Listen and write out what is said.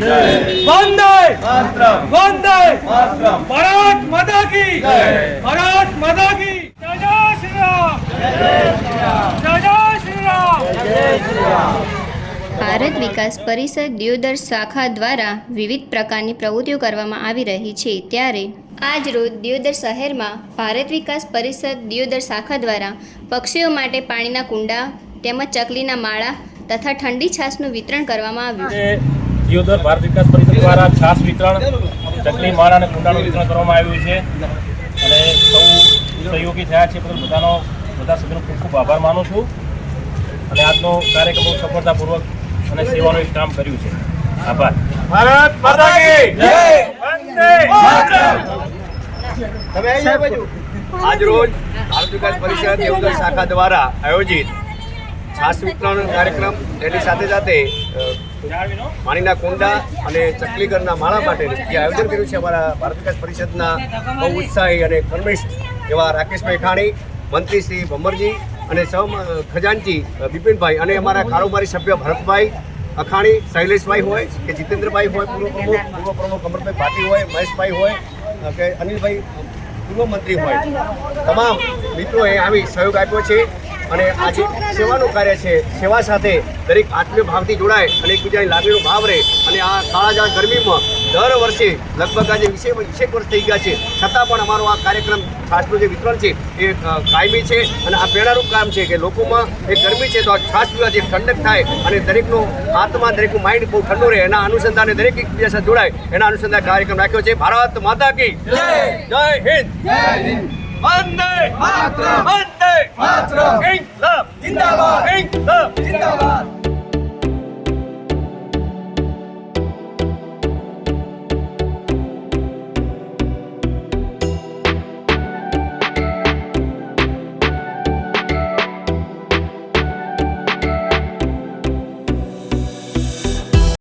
वंदे वंदे भारत माता की भारत माता की जय जय श्री राम जय जय श्री राम ભારત વિકાસ પરિષદ દિયોદર શાખા દ્વારા વિવિધ પ્રકારની પ્રવૃત્તિઓ કરવામાં આવી રહી છે ત્યારે આજ રોજ દિયોદર શહેરમાં ભારત વિકાસ પરિષદ દિયોદર શાખા દ્વારા પક્ષીઓ માટે પાણીના કુંડા તેમજ ચકલીના માળા તથા ઠંડી છાશનું વિતરણ કરવામાં આવ્યું. દિયોદર ભારત વિકાસ પરિષદ દ્વારા છાશ વિતરણ, ચકલી માળા અને કુંડાનું વિતરણ કરવામાં આવ્યું છે અને સૌ સહયોગી થયા છે બદલ બધા સભ્યોનો ખૂબ ખૂબ આભાર માનું છું અને આજનો કાર્યક્રમ બહુ સફળતાપૂર્વક અને સેવાનું એક કામ કર્યું છે. આભાર. ભારત માતા કી જય. વંદે માતરમ. આજ રોજ ભારત વિકાસ પરિષદ દિયોદર શાખા દ્વારા આયોજિત છાશ વિતરણ કાર્યક્રમ તેની સાથે સાથે પાણીના કુંડા અને ચકલીઘરના માળા માટે જે આયોજન કર્યું છે અમારા ભારત વિકાસ પરિષદના બહુ ઉત્સાહી અને કર્મિષ્ઠ એવા રાકેશભાઈ ખાણી, મંત્રી શ્રી ભમરજી અને સૌ ખજાનચી બિપિનભાઈ અને અમારા કારોબારી સભ્ય ભરતભાઈ અખાણી, શૈલેષભાઈ હોય કે જીતેન્દ્રભાઈ હોય, પૂર્વ પ્રમુખ અમરભાઈ ભાટી હોય, મહેશભાઈ હોય કે અનિલભાઈ પૂર્વ મંત્રી હોય, તમામ મિત્રોએ આવી સહયોગ આપ્યો છે અને આજે સેવાનું કાર્ય છે. સેવા સાથે દરેક આત્મીય ભાવથી જોડાય અને એકબીજાની લાગણીનો ભાવ રહે અને આ કાળાજાળ ગરમીમાં દર વર્ષે લગભગ આજે 20 વર્ષ થઈ ગયા છે છતાં પણ અમારો આ કાર્યક્રમ છાશનું જે વિતરણ છે એ કાયમી છે અને આ પ્રેરણારૂપ કામ છે કે લોકોમાં એક ગરમી છે તો આ છાશ પીવાથી દરેક થાય અને દરેકનો આત્મા, દરેકનું માઇન્ડ બહુ ઠંડુ રહે એના અનુસંધાને દરેક એકબીજા સાથે જોડાય એના અનુસંધાન કાર્યક્રમ રાખ્યો છે. ભારત માતા કી જય. જય હિન્દ. વંદે માતરમ. વંદે માતરમ. ઇન્કલાબ જિંદાબાદ. ઇન્કલાબ જિંદાબાદ.